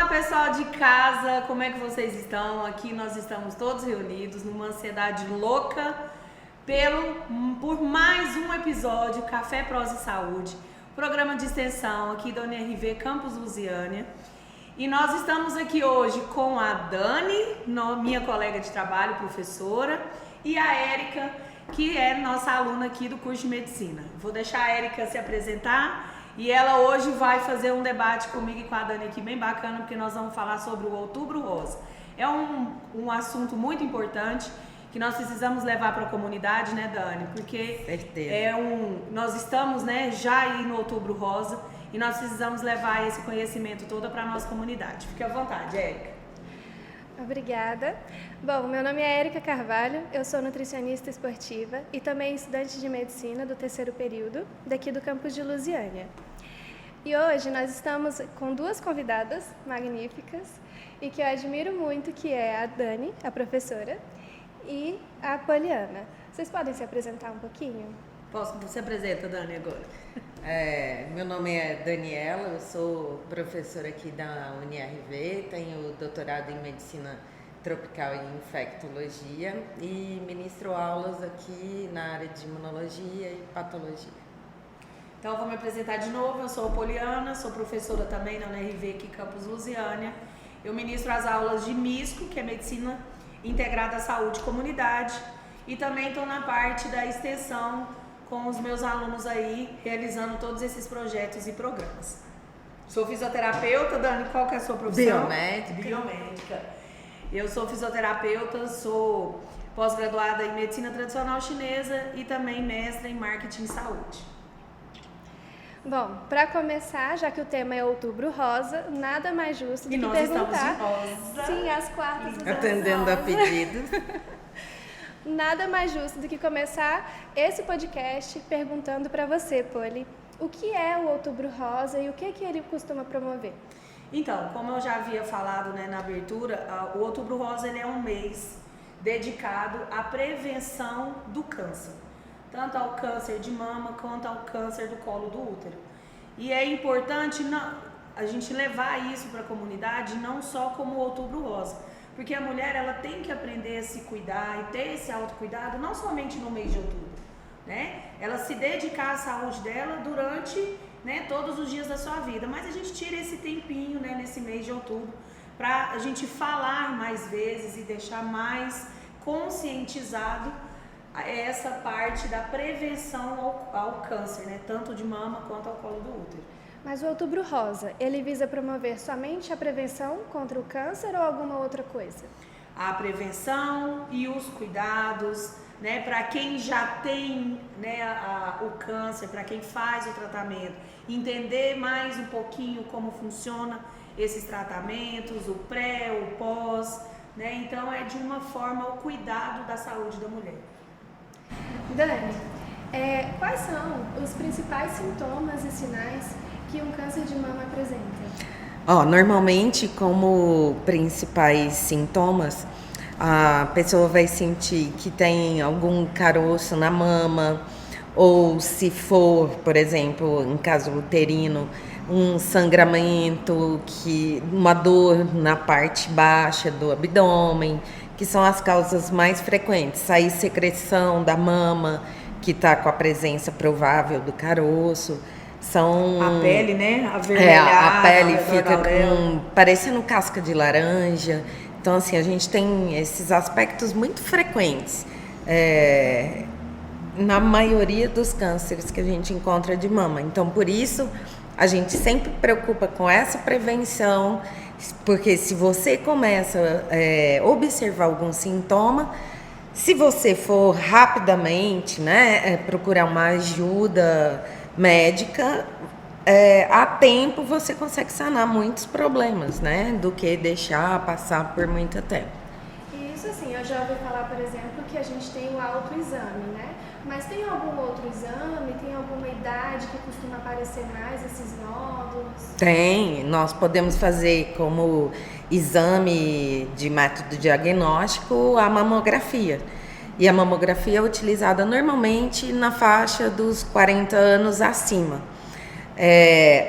Pessoal de casa, como é que vocês estão? Aqui nós estamos todos reunidos numa ansiedade louca por mais um episódio Café, Prosa e Saúde, programa de extensão aqui da UniRV Campus Lusiânia. E nós estamos aqui hoje com a Dani, minha colega de trabalho, professora, e a Érica, que é nossa aluna aqui do curso de Medicina. Vou deixar a Érica se apresentar e ela hoje vai fazer um debate comigo e com a Dani aqui bem bacana, porque nós vamos falar sobre o Outubro Rosa. É um assunto muito importante que nós precisamos levar para a comunidade, né, Dani? Porque nós estamos, né, já aí no Outubro Rosa e nós precisamos levar esse conhecimento todo para a nossa comunidade. Fique à vontade, Érica. Obrigada. Bom, meu nome é Érica Carvalho, eu sou nutricionista esportiva e também estudante de medicina do terceiro período, daqui do campus de Lusiânia. E hoje nós estamos com duas convidadas magníficas e que eu admiro muito, que é a Dani, a professora, e a Poliana. Vocês podem se apresentar um pouquinho? Você apresenta, Dani, agora. Meu nome é Daniela, eu sou professora aqui da UniRV, tenho doutorado em Medicina Tropical e Infectologia e ministro aulas aqui na área de Imunologia e Patologia. Então, eu vou me apresentar de novo. Eu sou a Poliana, sou professora também na UniRV aqui Campus Lusiânia. Eu ministro as aulas de MISCO, que é Medicina Integrada à Saúde e Comunidade, e também estou na parte da extensão com os meus alunos aí, realizando todos esses projetos e programas. Sou fisioterapeuta, Dani, qual que é a sua profissão? Biomédica. Eu sou fisioterapeuta, sou pós-graduada em Medicina Tradicional Chinesa e também mestra em Marketing e Saúde. Bom, para começar, já que o tema é Outubro Rosa, nada mais justo do que nós perguntar... estamos de rosa. Sim, às quartas. Atendendo a pedidos. Nada mais justo do que começar esse podcast perguntando para você, Poli, o que é o Outubro Rosa e o que ele costuma promover? Então, como eu já havia falado, né, na abertura, o Outubro Rosa ele é um mês dedicado à prevenção do câncer, tanto ao câncer de mama quanto ao câncer do colo do útero. E é importante a gente levar isso para a comunidade, não só como o Outubro Rosa, porque a mulher ela tem que aprender a se cuidar e ter esse autocuidado não somente no mês de outubro, né? Ela se dedicar à saúde dela durante, né, todos os dias da sua vida, mas a gente tira esse tempinho, né, nesse mês de outubro para a gente falar mais vezes e deixar mais conscientizado essa parte da prevenção ao câncer, né, tanto de mama quanto ao colo do útero. Mas o Outubro Rosa, ele visa promover somente a prevenção contra o câncer ou alguma outra coisa? A prevenção e os cuidados, né, para quem já tem, né, o câncer, para quem faz o tratamento, entender mais um pouquinho como funciona esses tratamentos, o pré, o pós, né, então é de uma forma o cuidado da saúde da mulher. Dani, quais são os principais sintomas e sinais que um câncer de mama apresenta? Normalmente, como principais sintomas, a pessoa vai sentir que tem algum caroço na mama, ou se for, por exemplo, em caso uterino, um sangramento, uma dor na parte baixa do abdômen, que são as causas mais frequentes. Sair secreção da mama, que está com a presença provável do caroço. A pele, né? Avermelhada. A pele fica parecendo casca de laranja. Então, assim, a gente tem esses aspectos muito frequentes na maioria dos cânceres que a gente encontra de mama. Então, por isso, a gente sempre preocupa com essa prevenção, porque se você começa a observar algum sintoma, se você for rapidamente, né, procurar uma ajuda médica, a tempo você consegue sanar muitos problemas, né, do que deixar passar por muito tempo. Isso, assim, eu já ouvi falar, por exemplo, que a gente tem o autoexame, né? Mas tem algum outro exame, tem alguma idade que costuma aparecer mais esses nódulos? Tem, nós podemos fazer como exame de método diagnóstico a mamografia. E a mamografia é utilizada normalmente na faixa dos 40 anos acima.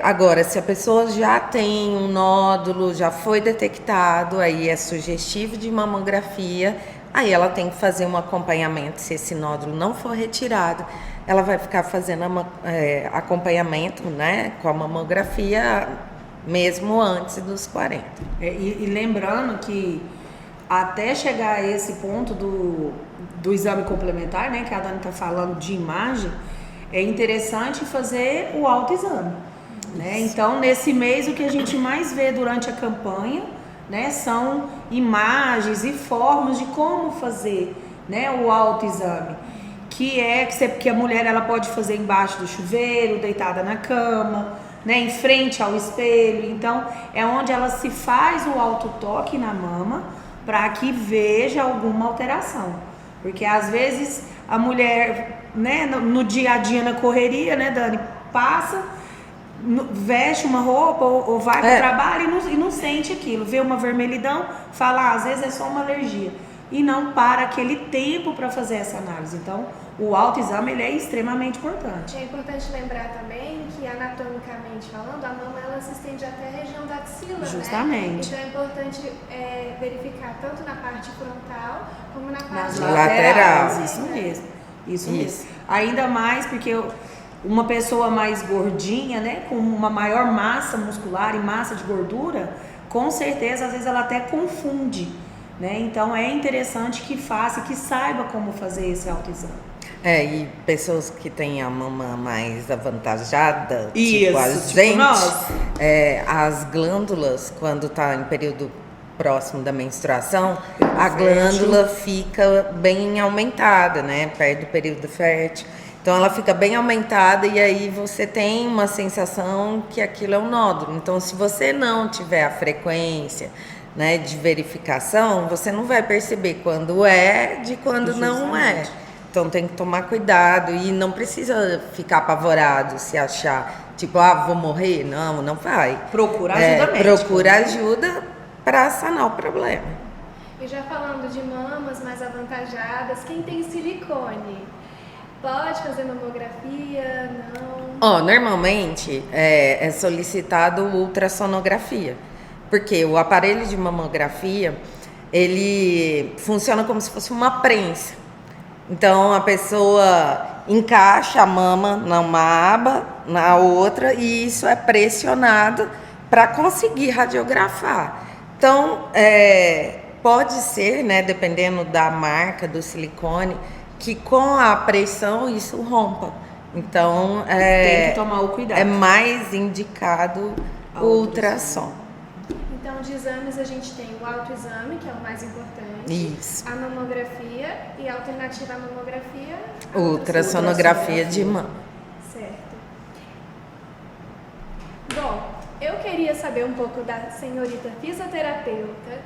Agora, se a pessoa já tem um nódulo, já foi detectado, aí é sugestivo de mamografia, aí ela tem que fazer um acompanhamento. Se esse nódulo não for retirado, ela vai ficar fazendo acompanhamento, né, com a mamografia mesmo antes dos 40. E lembrando que até chegar a esse ponto do exame complementar, né, que a Dani está falando de imagem, é interessante fazer o autoexame, né? Então, nesse mês, o que a gente mais vê durante a campanha, né, são imagens e formas de como fazer, né, o autoexame, que a mulher ela pode fazer embaixo do chuveiro, deitada na cama, né, em frente ao espelho. Então, é onde ela se faz o autotoque na mama para que veja alguma alteração, porque às vezes a mulher, né, no dia a dia, na correria, né, Dani, passa, veste uma roupa ou vai para o trabalho e não sente aquilo, vê uma vermelhidão, fala, às vezes é só uma alergia, e não para aquele tempo para fazer essa análise. Então, o autoexame ele é extremamente importante. É importante lembrar também que, anatomicamente falando, a mama ela se estende até a região da axila, justamente, né? Então é importante verificar tanto na parte frontal como na parte lateral. Isso mesmo. Ainda mais porque uma pessoa mais gordinha, né, com uma maior massa muscular e massa de gordura, com certeza, às vezes ela até confunde, né? Então é interessante que faça, que saiba como fazer esse autoexame. E pessoas que têm a mama mais avantajada, isso, tipo a gente, as glândulas, quando está em período próximo da menstruação, a glândula fica bem aumentada, né, perto do período fértil. Então ela fica bem aumentada e aí você tem uma sensação que aquilo é um nódulo. Então, se você não tiver a frequência, né, de verificação, você não vai perceber quando é de quando não é. Então tem que tomar cuidado e não precisa ficar apavorado se achar, tipo, vou morrer. Não vai. Procura ajuda médica. Procura ajuda para sanar o problema. E já falando de mamas mais avantajadas, quem tem silicone pode fazer mamografia? Não? Normalmente é solicitado ultrassonografia, porque o aparelho de mamografia, ele funciona como se fosse uma prensa. Então, a pessoa encaixa a mama numa aba, na outra, e isso é pressionado para conseguir radiografar. Então, pode ser, né, dependendo da marca do silicone, que com a pressão isso rompa. Então, tem que tomar o cuidado. É mais indicado o ultrassom. Então, de exames a gente tem o autoexame, que é o mais importante. Isso. A mamografia e a alternativa à mamografia, ultrassonografia de mama. Certo. Bom, eu queria saber um pouco da senhorita fisioterapeuta,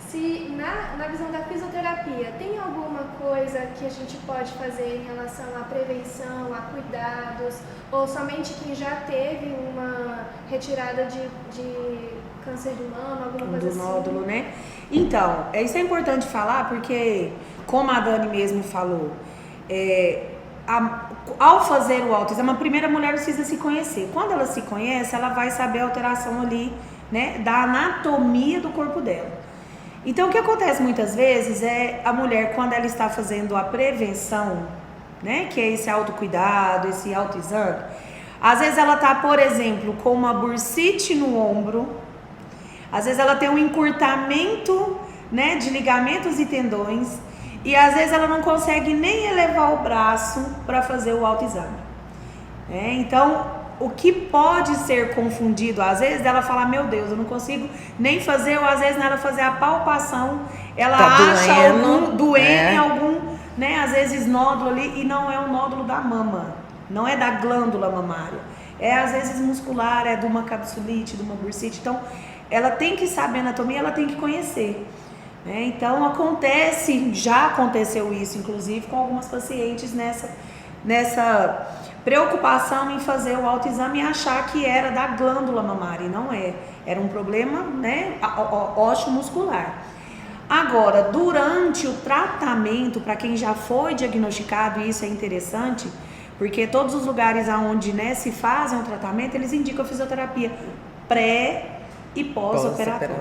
se na visão da fisioterapia tem alguma coisa que a gente pode fazer em relação à prevenção, a cuidados, ou somente quem já teve uma retirada de câncer de mama, alguma coisa assim? Do nódulo, né? Então, isso é importante falar porque, como a Dani mesmo falou, ao fazer o autoexame, a primeira mulher precisa se conhecer. Quando ela se conhece, ela vai saber a alteração ali, né, da anatomia do corpo dela. Então, o que acontece muitas vezes é a mulher, quando ela está fazendo a prevenção, né, que é esse autocuidado, esse autoexame, às vezes ela está, por exemplo, com uma bursite no ombro, às vezes ela tem um encurtamento, né, de ligamentos e tendões, e às vezes ela não consegue nem elevar o braço para fazer o autoexame. Então, o que pode ser confundido, às vezes, ela fala, meu Deus, eu não consigo nem fazer, ou às vezes, nela fazer a palpação, ela acha algum, né, às vezes, nódulo ali, e não é um nódulo da mama, não é da glândula mamária, às vezes muscular, de uma capsulite, de uma bursite. Então, ela tem que saber anatomia, ela tem que conhecer, né? Então, já aconteceu isso, inclusive, com algumas pacientes nessa preocupação em fazer o autoexame e achar que era da glândula mamária, e não é. Era um problema, né, ósseo-muscular. Agora, durante o tratamento, para quem já foi diagnosticado, e isso é interessante, Porque todos os lugares onde, né, se fazem um tratamento, eles indicam fisioterapia pré e pós-operatório.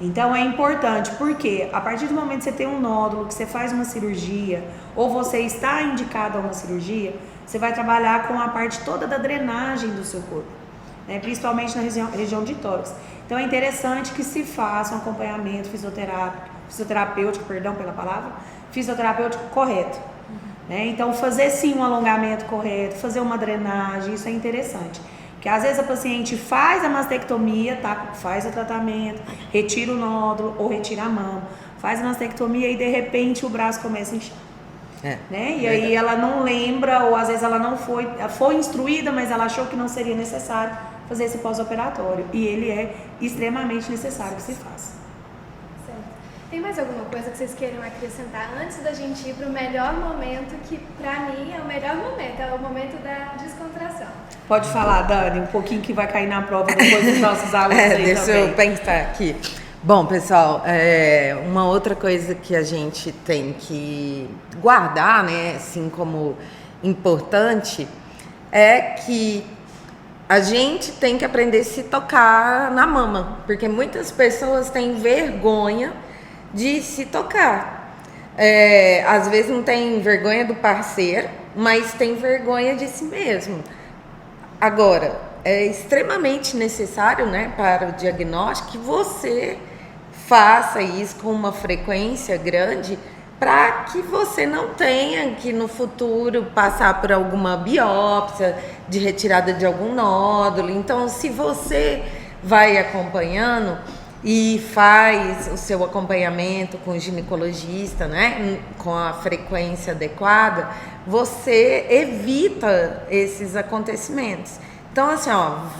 Então é importante, porque a partir do momento que você tem um nódulo, que você faz uma cirurgia, ou você está indicado a uma cirurgia, você vai trabalhar com a parte toda da drenagem do seu corpo, né? Principalmente na região de tórax. Então é interessante que se faça um acompanhamento fisioterapêutico, perdão pela palavra, fisioterapêutico correto. Né? Então fazer sim um alongamento correto, fazer uma drenagem, isso é interessante. Porque às vezes a paciente faz a mastectomia, tá? Faz o tratamento, retira o nódulo ou retira a mama, faz a mastectomia e de repente o braço começa a inchar. Né? E aí ela não lembra, ou às vezes ela não foi instruída, mas ela achou que não seria necessário fazer esse pós-operatório. E ele é extremamente necessário que se faça. Certo. Tem mais alguma coisa que vocês queiram acrescentar antes da gente ir para o melhor momento, que pra mim é o melhor momento, é o momento da descontração? Pode falar, Dani, um pouquinho que vai cair na prova depois dos nossos alunos aí deixa também. eu pensar aqui. Bom, pessoal, uma outra coisa que a gente tem que guardar, né, assim como importante, é que a gente tem que aprender a se tocar na mama, porque muitas pessoas têm vergonha de se tocar. Às vezes não tem vergonha do parceiro, mas tem vergonha de si mesmo. Agora, é extremamente necessário, né, para o diagnóstico que você faça isso com uma frequência grande, para que você não tenha que no futuro passar por alguma biópsia de retirada de algum nódulo. Então, se você vai acompanhando e faz o seu acompanhamento com o ginecologista, né, com a frequência adequada, você evita esses acontecimentos. Então, assim,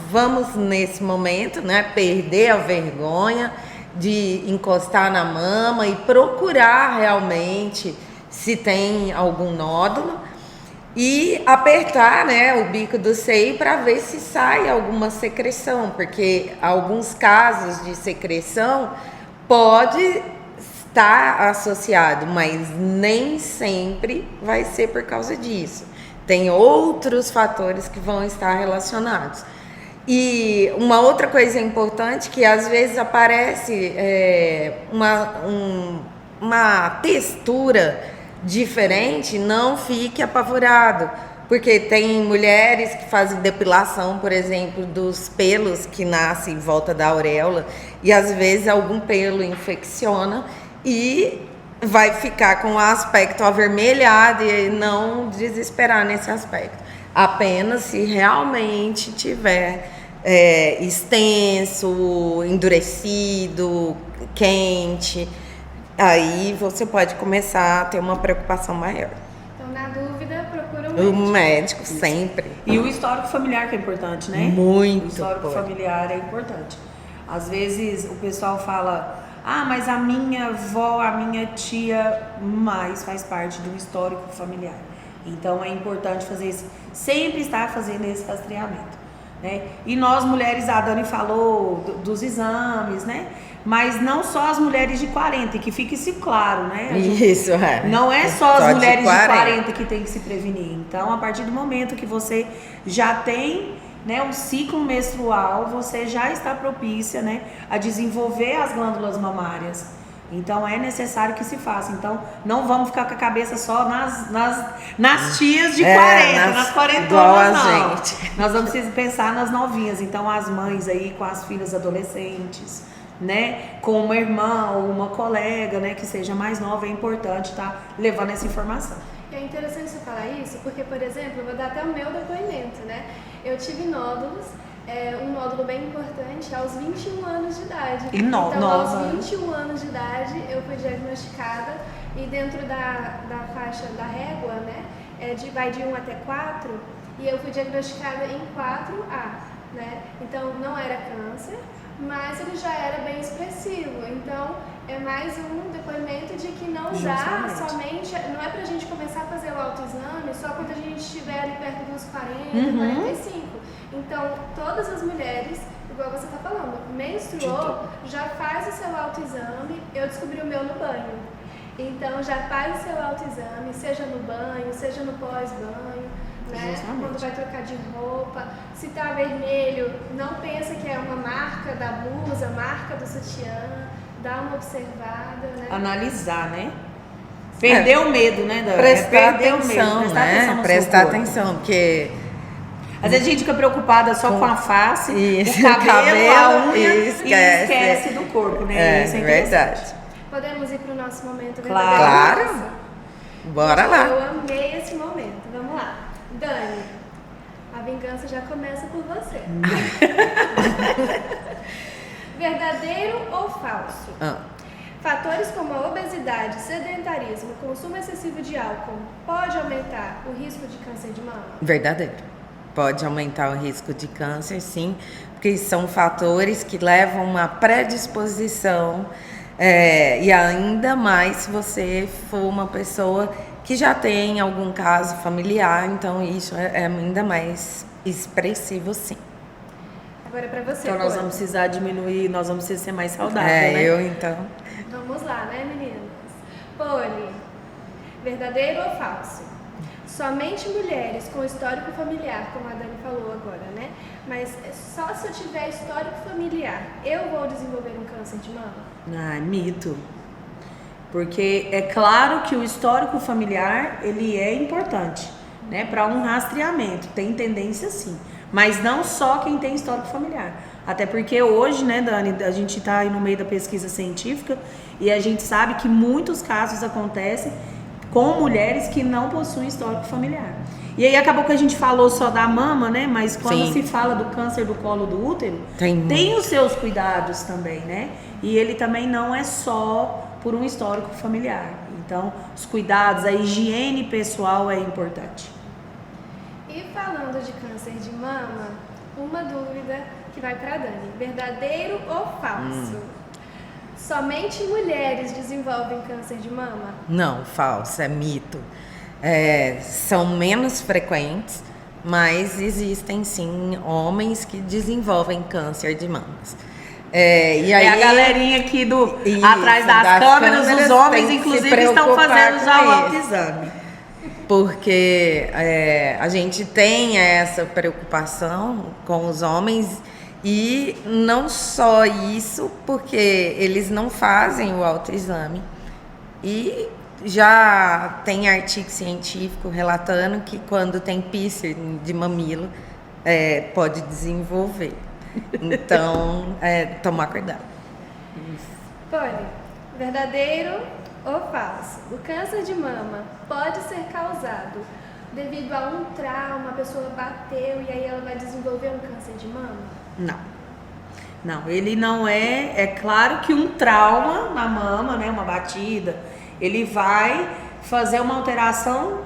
vamos nesse momento, né, perder a vergonha de encostar na mama e procurar realmente se tem algum nódulo e apertar, né, o bico do seio para ver se sai alguma secreção, porque alguns casos de secreção pode estar associado, mas nem sempre vai ser por causa disso. Tem outros fatores que vão estar relacionados. E uma outra coisa importante, que às vezes aparece uma textura diferente, não fique apavorado, porque tem mulheres que fazem depilação, por exemplo, dos pelos que nascem em volta da auréola, e às vezes algum pelo infecciona e vai ficar com o aspecto avermelhado, e não desesperar nesse aspecto. Apenas se realmente tiver extenso, endurecido, quente, aí você pode começar a ter uma preocupação maior. Então, na dúvida, procura o médico sempre. E o histórico familiar que é importante, né? Muito. O histórico familiar é importante. Às vezes o pessoal fala, mas a minha avó, a minha tia, mas faz parte do histórico familiar. Então é importante fazer isso, sempre estar fazendo esse rastreamento. Né? E nós mulheres, a Dani falou dos exames, né? Mas não só as mulheres de 40, que fique isso claro, né? Isso, Não é só as mulheres de 40 que tem que se prevenir. Então, a partir do momento que você já tem, né, um ciclo menstrual, você já está propícia, né, a desenvolver as glândulas mamárias. Então é necessário que se faça. Então não vamos ficar com a cabeça só nas tias de 40, nas quarentonas não. Gente. Nós vamos pensar nas novinhas. Então as mães aí com as filhas adolescentes, né, com uma irmã ou uma colega, né, que seja mais nova, é importante estar levando essa informação. É interessante você falar isso, porque, por exemplo, eu vou dar até o meu depoimento, né? Eu tive nódulos, um nódulo bem importante aos 21 anos de idade. Então, aos 21 anos de idade, eu fui diagnosticada e dentro da faixa da régua, né, vai de 1 até 4, e eu fui diagnosticada em 4A, né? Então, não era câncer, mas ele já era bem expressivo. Então, é mais um depoimento de que não dá somente, não é pra gente começar a fazer o autoexame só quando a gente estiver ali perto dos 40, 45. Então, todas as mulheres, igual você tá falando, menstruou, já faz o seu autoexame. Eu descobri o meu no banho. Então, já faz o seu autoexame, seja no banho, seja no pós-banho, quando vai trocar de roupa. Se tá vermelho, não pensa que é uma marca da blusa, marca do sutiã. Dá uma observada, né? Analisar, né? Perder o medo, né, Dani? Prestar perder atenção, o medo, prestar atenção né? no Prestar seu corpo. atenção, porque Às vezes a gente fica preocupada só com a face, isso, o cabelo, a unha e e esquece do corpo, né? Isso é verdade. Podemos ir pro nosso momento Claro. verdadeiro? Claro. Bora lá. Eu amei esse momento. Vamos lá. Dani, a vingança já começa por você. Verdadeiro ou falso? Fatores como a obesidade, sedentarismo, consumo excessivo de álcool pode aumentar o risco de câncer de mama? Verdadeiro. Pode aumentar o risco de câncer, sim, porque são fatores que levam a uma predisposição, e ainda mais se você for uma pessoa que já tem algum caso familiar, então isso é ainda mais expressivo, sim. Agora para você. Então nós Poli. vamos precisar diminuir, nós vamos precisar ser mais saudáveis, né? Eu então. Vamos lá, né, meninas? Poli, verdadeiro ou falso? Somente mulheres com histórico familiar, como a Dani falou agora, né? Mas só se eu tiver histórico familiar, eu vou desenvolver um câncer de mama? Ah, mito. Porque é claro que o histórico familiar, ele é importante, né? Para um rastreamento, tem tendência sim. Mas não só quem tem histórico familiar. Até porque hoje, né, Dani, a gente está aí no meio da pesquisa científica e a gente sabe que muitos casos acontecem com mulheres que não possuem histórico familiar. E aí acabou que a gente falou só da mama, né? Mas quando Sim. se fala do câncer do colo do útero, Tem os seus cuidados também, né? E ele também não é só por um histórico familiar. Então, os cuidados, a higiene pessoal é importante. E falando de câncer de mama, uma dúvida que vai para Dani. Verdadeiro ou falso? Somente mulheres desenvolvem câncer de mama? Não, falso, é mito. São menos frequentes, mas existem sim homens que desenvolvem câncer de mamas. E aí, a galerinha aqui Isso, atrás das câmeras, os tem homens que se inclusive estão preocupar fazendo com já o isso. autoexame. Porque a gente tem essa preocupação com os homens e não só isso, porque eles não fazem o autoexame e já tem artigo científico relatando que quando tem piercing de mamilo pode desenvolver. Então, tomar cuidado. Poli, verdadeiro ou falso? O câncer de mama pode ser causado devido a um trauma, a pessoa bateu e aí ela vai desenvolver um câncer de mama? Não, ele não é. É claro que um trauma na mama, né, uma batida, ele vai fazer uma alteração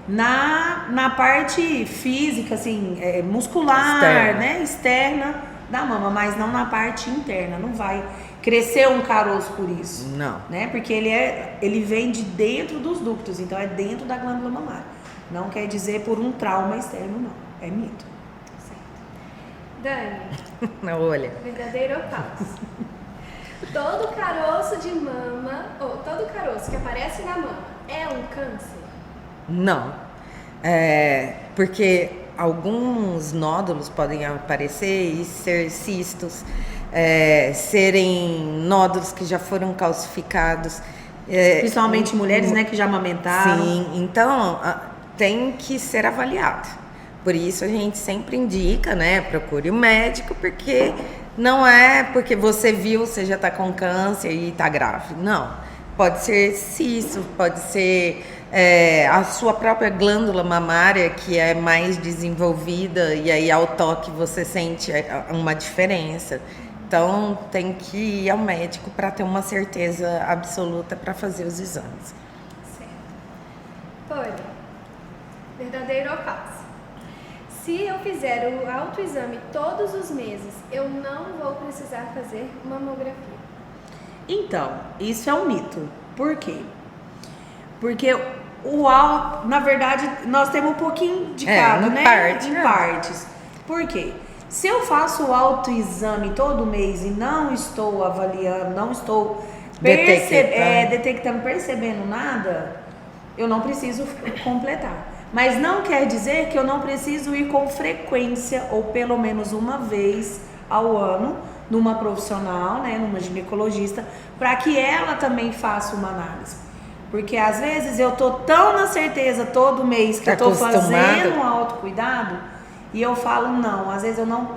na parte física, assim, muscular, Externa. né, externa da mama, mas não na parte interna. Não vai crescer um caroço por isso. Não. Né? Porque ele vem de dentro dos ductos, então é dentro da glândula mamária. Não quer dizer por um trauma externo, não. É mito. Dani, Olha, verdadeiro ou falso? Todo caroço de mama, ou todo caroço que aparece na mama, é um câncer? não. Porque alguns nódulos podem aparecer e ser cistos, serem nódulos que já foram calcificados. Principalmente mulheres, né, que já amamentaram. Sim, então tem que ser avaliado. Por isso a gente sempre indica, né, procure o médico, porque não é porque você viu, você já está com câncer e está grávida. Não, pode ser cisto, pode ser a sua própria glândula mamária que é mais desenvolvida e aí ao toque você sente uma diferença. Então tem que ir ao médico para ter uma certeza absoluta para fazer os exames. Certo. Poli, verdadeiro ou falso? Se eu fizer o autoexame todos os meses, eu não vou precisar fazer mamografia? Então, isso é um mito. Por quê? Porque na verdade, nós temos um pouquinho de cada, né? Em partes. Por quê? Se eu faço o autoexame todo mês e não estou avaliando, não estou detectando, percebendo nada, eu não preciso completar. Mas não quer dizer que eu não preciso ir com frequência, ou pelo menos uma vez ao ano, numa profissional, né, numa ginecologista, para que ela também faça uma análise. Porque às vezes eu tô tão na certeza todo mês que eu tô fazendo um autocuidado e eu falo não, às vezes eu não,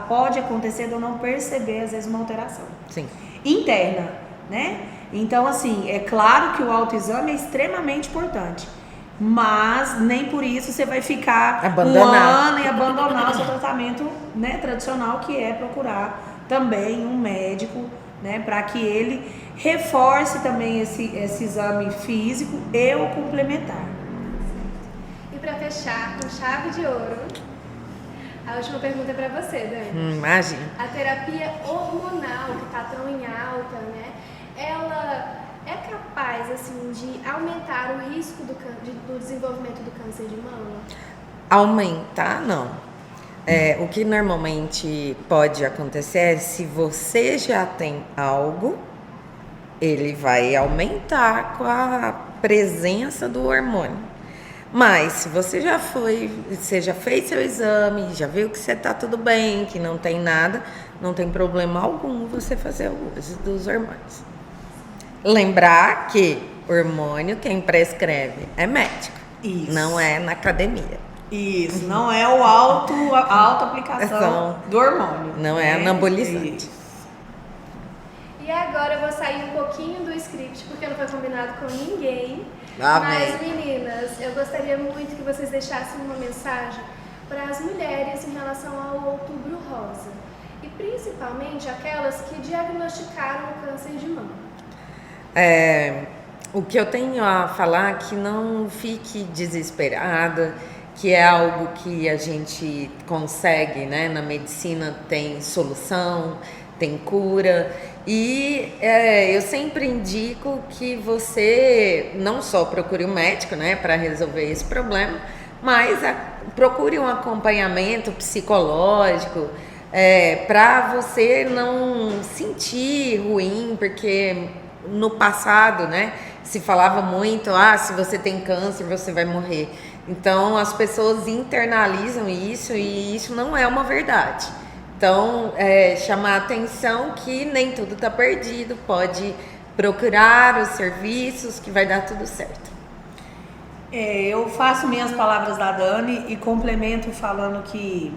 pode acontecer de eu não perceber às vezes uma alteração. Sim. Interna, né? Então assim, é claro que o autoexame é extremamente importante, mas nem por isso você vai ficar um ano e abandonar o seu tratamento, né, tradicional, que é procurar também um médico, né, para que ele reforce também esse exame físico e o complementar. E para fechar com chave de ouro, a última pergunta é para você, Dani. Imagina. A terapia hormonal que está tão em alta, né? Ela é capaz, assim, de aumentar o risco do desenvolvimento do câncer de mama? Aumentar, não. O que normalmente pode acontecer é, se você já tem algo, ele vai aumentar com a presença do hormônio. Mas se você já fez seu exame, já viu que você está tudo bem, que não tem nada, não tem problema algum você fazer o uso dos hormônios. Lembrar que hormônio quem prescreve é médico, não é na academia. Isso, não é a auto-aplicação do hormônio. Não é anabolizante. E agora eu vou sair um pouquinho do script, porque não foi combinado com ninguém. Amém. Mas, meninas, eu gostaria muito que vocês deixassem uma mensagem para as mulheres em relação ao Outubro Rosa. E principalmente aquelas que diagnosticaram o câncer de mama. O que eu tenho a falar é que não fique desesperada, que é algo que a gente consegue, né? Na medicina tem solução, tem cura. E eu sempre indico que você não só procure um médico, né, para resolver esse problema, mas procure um acompanhamento psicológico, para você não sentir ruim, porque no passado, né, se falava muito, se você tem câncer, você vai morrer. Então, as pessoas internalizam isso e isso não é uma verdade. Então, chamar a atenção que nem tudo está perdido, pode procurar os serviços que vai dar tudo certo. Eu faço minhas palavras da Dani e complemento falando que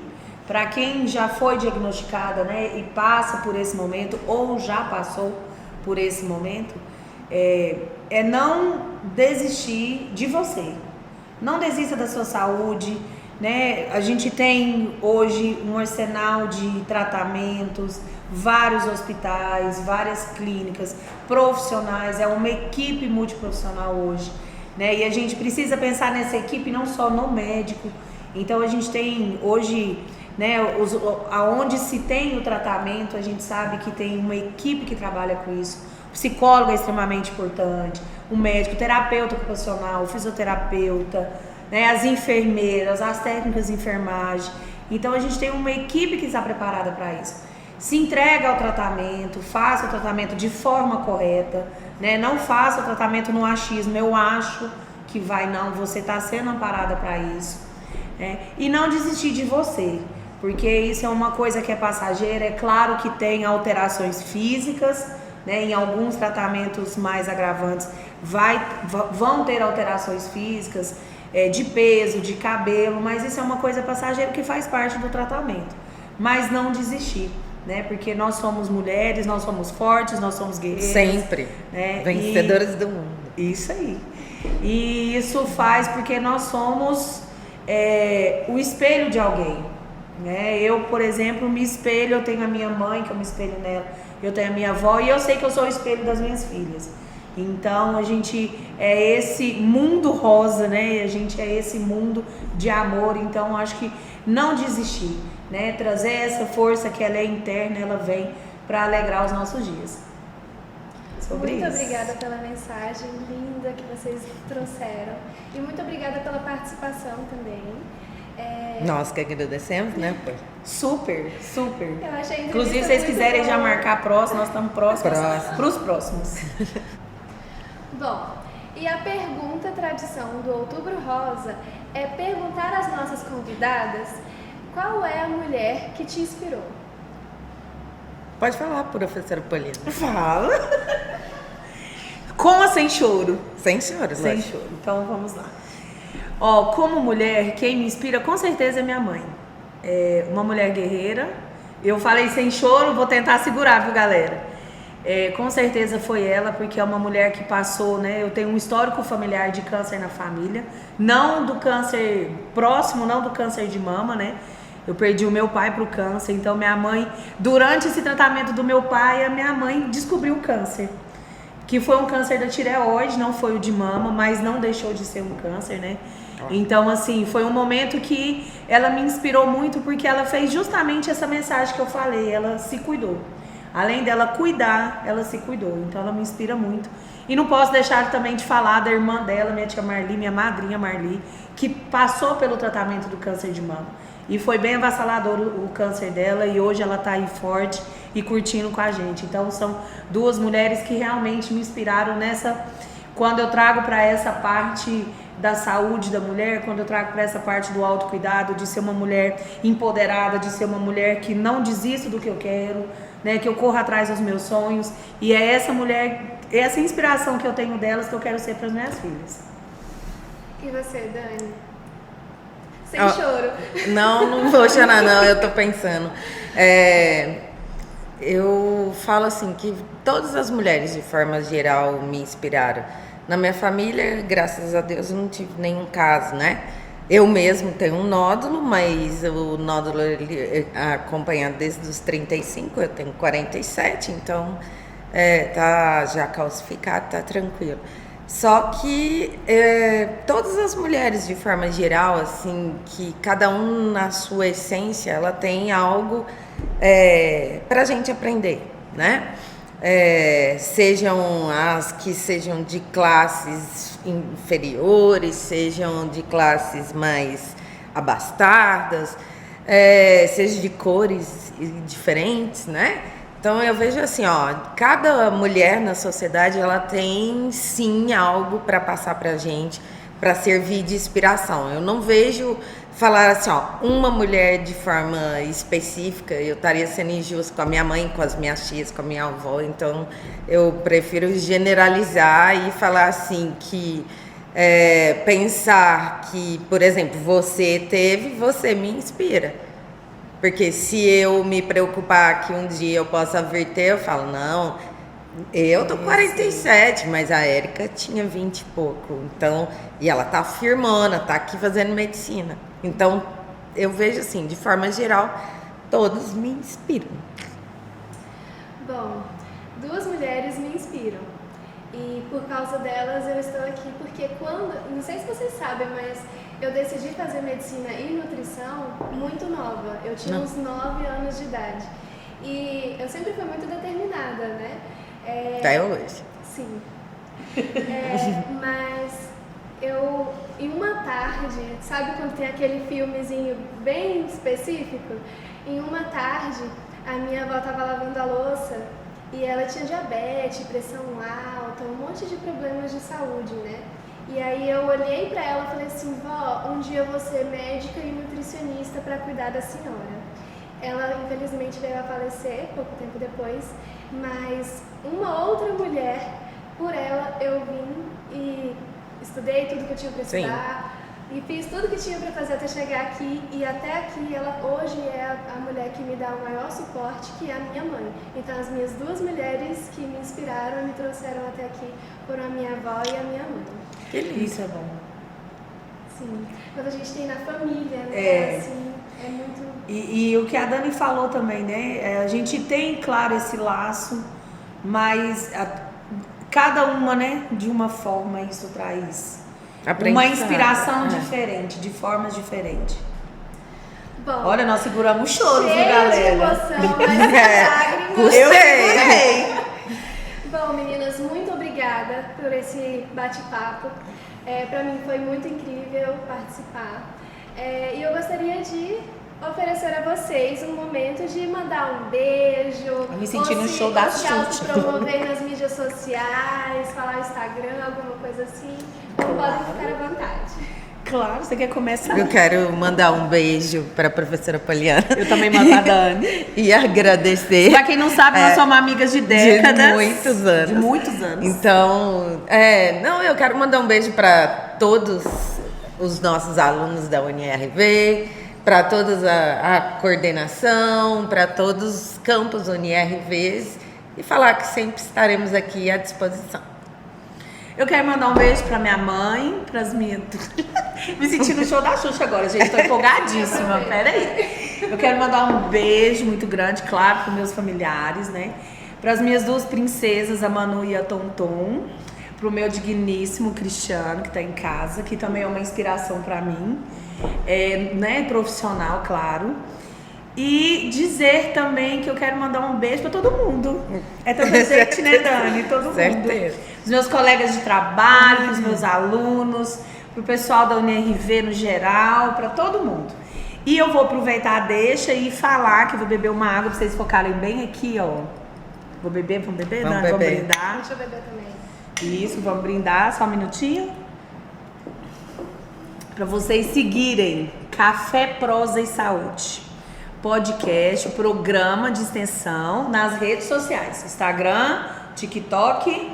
para quem já foi diagnosticada, né, e passa por esse momento ou já passou por esse momento, não desistir de você. Não desista da sua saúde, né? A gente tem hoje um arsenal de tratamentos, vários hospitais, várias clínicas, profissionais, é uma equipe multiprofissional hoje, né? E a gente precisa pensar nessa equipe não só no médico. Então a gente tem hoje, né, aonde se tem o tratamento, a gente sabe que tem uma equipe que trabalha com isso. O psicólogo é extremamente importante, o médico, o terapeuta ocupacional, o fisioterapeuta, né, as enfermeiras, as técnicas de enfermagem. Então a gente tem uma equipe que está preparada para isso. Se entrega ao tratamento, faça o tratamento de forma correta, né? Não faça o tratamento no achismo, eu acho que vai, não, você está sendo amparada para isso, né? E não desistir de você, porque isso é uma coisa que é passageira. É claro que tem alterações físicas, né? Em alguns tratamentos mais agravantes vão ter alterações físicas, de peso, de cabelo, mas isso é uma coisa passageira que faz parte do tratamento. Mas não desistir, né? Porque nós somos mulheres, nós somos fortes, nós somos guerreiras. Sempre, né? Vencedoras do mundo. Isso aí. E isso faz porque nós somos o espelho de alguém, né? Eu, por exemplo, me espelho, eu tenho a minha mãe, que eu me espelho nela, eu tenho a minha avó e eu sei que eu sou o espelho das minhas filhas. Então a gente é esse mundo rosa, né? A gente é esse mundo de amor. Então acho que não desistir, né? Trazer essa força que ela é interna, ela vem para alegrar os nossos dias. Muito obrigada pela mensagem linda que vocês trouxeram e muito obrigada pela participação também. Nós que agradecemos, né? Super. Eu achei. Inclusive, se vocês quiserem já marcar a próxima, nós estamos próximos para os próximos. Bom, e a pergunta tradição do Outubro Rosa é perguntar às nossas convidadas qual é a mulher que te inspirou. Pode falar, professora Paulina. Fala. Com ou sem choro? Sem choro, Sem choro. Então vamos lá. Ó, como mulher, quem me inspira com certeza é minha mãe. É uma mulher guerreira. Eu falei sem choro, vou tentar segurar, viu, galera? Com certeza foi ela, porque é uma mulher que passou, né? Eu tenho um histórico familiar de câncer na família. Não do câncer próximo, não do câncer de mama, né? Eu perdi o meu pai pro câncer. Então minha mãe, durante esse tratamento do meu pai, a minha mãe descobriu o câncer. Que foi um câncer da tireoide, não foi o de mama, mas não deixou de ser um câncer, né? Então, assim, foi um momento que ela me inspirou muito, porque ela fez justamente essa mensagem que eu falei, ela se cuidou. Além dela cuidar, ela se cuidou, então ela me inspira muito. E não posso deixar também de falar da irmã dela, minha tia Marli, minha madrinha Marli, que passou pelo tratamento do câncer de mama. E foi bem avassalador o câncer dela, e hoje ela tá aí forte e curtindo com a gente. Então são duas mulheres que realmente me inspiraram nessa, quando eu trago para essa parte da saúde da mulher, quando eu trago para essa parte do autocuidado, de ser uma mulher empoderada, de ser uma mulher que não desista do que eu quero, né, que eu corro atrás dos meus sonhos. E é essa mulher, essa inspiração que eu tenho delas que eu quero ser para as minhas filhas. E você, Dani? Sem choro. Não vou chorar não, eu tô pensando. Eu falo assim que todas as mulheres de forma geral me inspiraram. Na minha família, graças a Deus, eu não tive nenhum caso, né? Eu mesmo tenho um nódulo, mas o nódulo ele é acompanhado desde os 35, eu tenho 47, então tá já calcificado, tá tranquilo. Só que todas as mulheres, de forma geral, assim, que cada um na sua essência, ela tem algo pra gente aprender, né? Sejam as que sejam de classes inferiores, sejam de classes mais abastadas, seja de cores diferentes, né? Então eu vejo assim, ó, cada mulher na sociedade ela tem sim algo para passar pra gente, para servir de inspiração. Eu não vejo falar assim, ó, uma mulher de forma específica, eu estaria sendo injusto com a minha mãe, com as minhas tias, com a minha avó, então eu prefiro generalizar e falar assim que pensar que, por exemplo, você me inspira. Porque se eu me preocupar que um dia eu possa vir ter, eu falo, não, eu tô 47, mas a Érica tinha 20 e pouco, então, e ela tá firmona, tá aqui fazendo medicina. Então, eu vejo assim, de forma geral, todos me inspiram. Bom, duas mulheres me inspiram. E por causa delas eu estou aqui, porque não sei se vocês sabem, mas eu decidi fazer medicina e nutrição muito nova. Eu tinha uns 9 anos de idade. E eu sempre fui muito determinada, né? Até hoje. Sim. Mas eu, em uma tarde, sabe quando tem aquele filmezinho bem específico? Em uma tarde, a minha avó estava lavando a louça e ela tinha diabetes, pressão alta, um monte de problemas de saúde, né? E aí eu olhei pra ela e falei assim, vó, um dia eu vou ser médica e nutricionista para cuidar da senhora. Ela infelizmente veio a falecer pouco tempo depois, mas uma outra mulher, por ela eu vim e estudei tudo que eu tinha para estudar. E fiz tudo que tinha para fazer até chegar aqui, e até aqui ela hoje é a mulher que me dá o maior suporte, que é a minha mãe. Então as minhas duas mulheres que me inspiraram e me trouxeram até aqui foram a minha avó e a minha mãe. Que lindo. Isso é bom. Sim, quando a gente tem na família, né? Assim, é muito... E o que a Dani falou também, né? A gente tem, claro, esse laço, mas cada uma, né, de uma forma isso traz uma inspiração diferente, de formas diferentes. Bom, olha, nós seguramos o choro, viu, cheio galera? de emoção, mas lágrimas. Eu segurei. Bom, meninas, muito obrigada por esse bate-papo. Para mim foi muito incrível participar. E eu gostaria de oferecer a vocês um momento de mandar um beijo. Eu me senti no show da Xuxa. Se promover nas mídias sociais, falar no Instagram, alguma coisa assim. Então podem ficar à vontade. Claro, você quer começar? Eu quero mandar um beijo para a professora Poliana. Eu também mando a Dani. E agradecer. Pra quem não sabe, nós somos amigas de décadas. De muitos anos. De muitos anos. Então, eu quero mandar um beijo para todos os nossos alunos da UniRV, para toda a coordenação, para todos os campos UniRVs e falar que sempre estaremos aqui à disposição. Eu quero mandar um beijo pra minha mãe, pras minhas... Me senti no show da Xuxa agora, gente. Tô empolgadíssima. Pera aí. Eu quero mandar um beijo muito grande, claro, pros meus familiares, né? Pras minhas duas princesas, a Manu e a Tonton. Pro meu digníssimo Cristiano, que tá em casa, que também é uma inspiração pra mim. Né? Profissional, claro. E dizer também que eu quero mandar um beijo pra todo mundo. É tanta gente, né, Dani? Todo mundo. Certeza. Os meus colegas de trabalho, os meus alunos, pro pessoal da UniRV no geral, pra todo mundo. E eu vou aproveitar a deixa e falar que eu vou beber uma água pra vocês focarem bem aqui, ó. Vamos beber, Dani? Vamos brindar. Deixa eu beber também. Isso, vamos brindar, só um minutinho. Pra vocês seguirem Café, Prosa e Saúde. Podcast, o programa de extensão nas redes sociais, Instagram, TikTok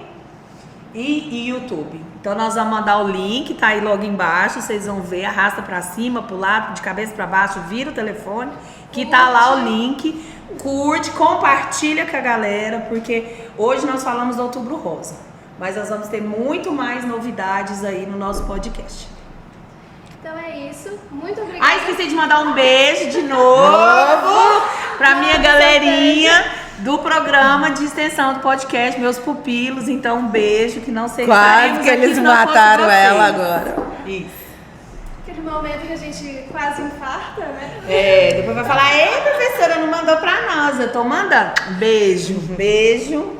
e YouTube. Então nós vamos mandar o link, tá aí logo embaixo, vocês vão ver, arrasta pra cima, pro lado, de cabeça pra baixo, vira o telefone, que tá lá o link, curte, compartilha com a galera, porque hoje nós falamos do Outubro Rosa, mas nós vamos ter muito mais novidades aí no nosso podcast. Então é isso. Muito obrigada. Esqueci de mandar um beijo de novo pra minha galerinha do programa de extensão do podcast, meus pupilos. Então, um beijo, que não sei Quase que eles mataram ela agora. Isso. Aquele momento que a gente quase infarta, né? Depois vai falar, ei, professora, não mandou pra nós. Eu tô mandando. Beijo, beijo.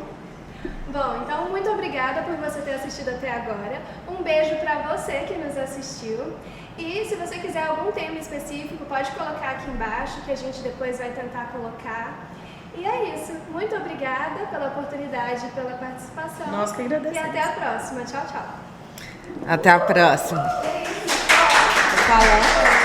Bom, então muito obrigada por você ter assistido até agora. Um beijo pra você que nos assistiu. E se você quiser algum tema específico, pode colocar aqui embaixo, que a gente depois vai tentar colocar. E é isso. Muito obrigada pela oportunidade e pela participação. Nós que agradecemos. E até a próxima. Tchau, tchau. Até a próxima. Falando.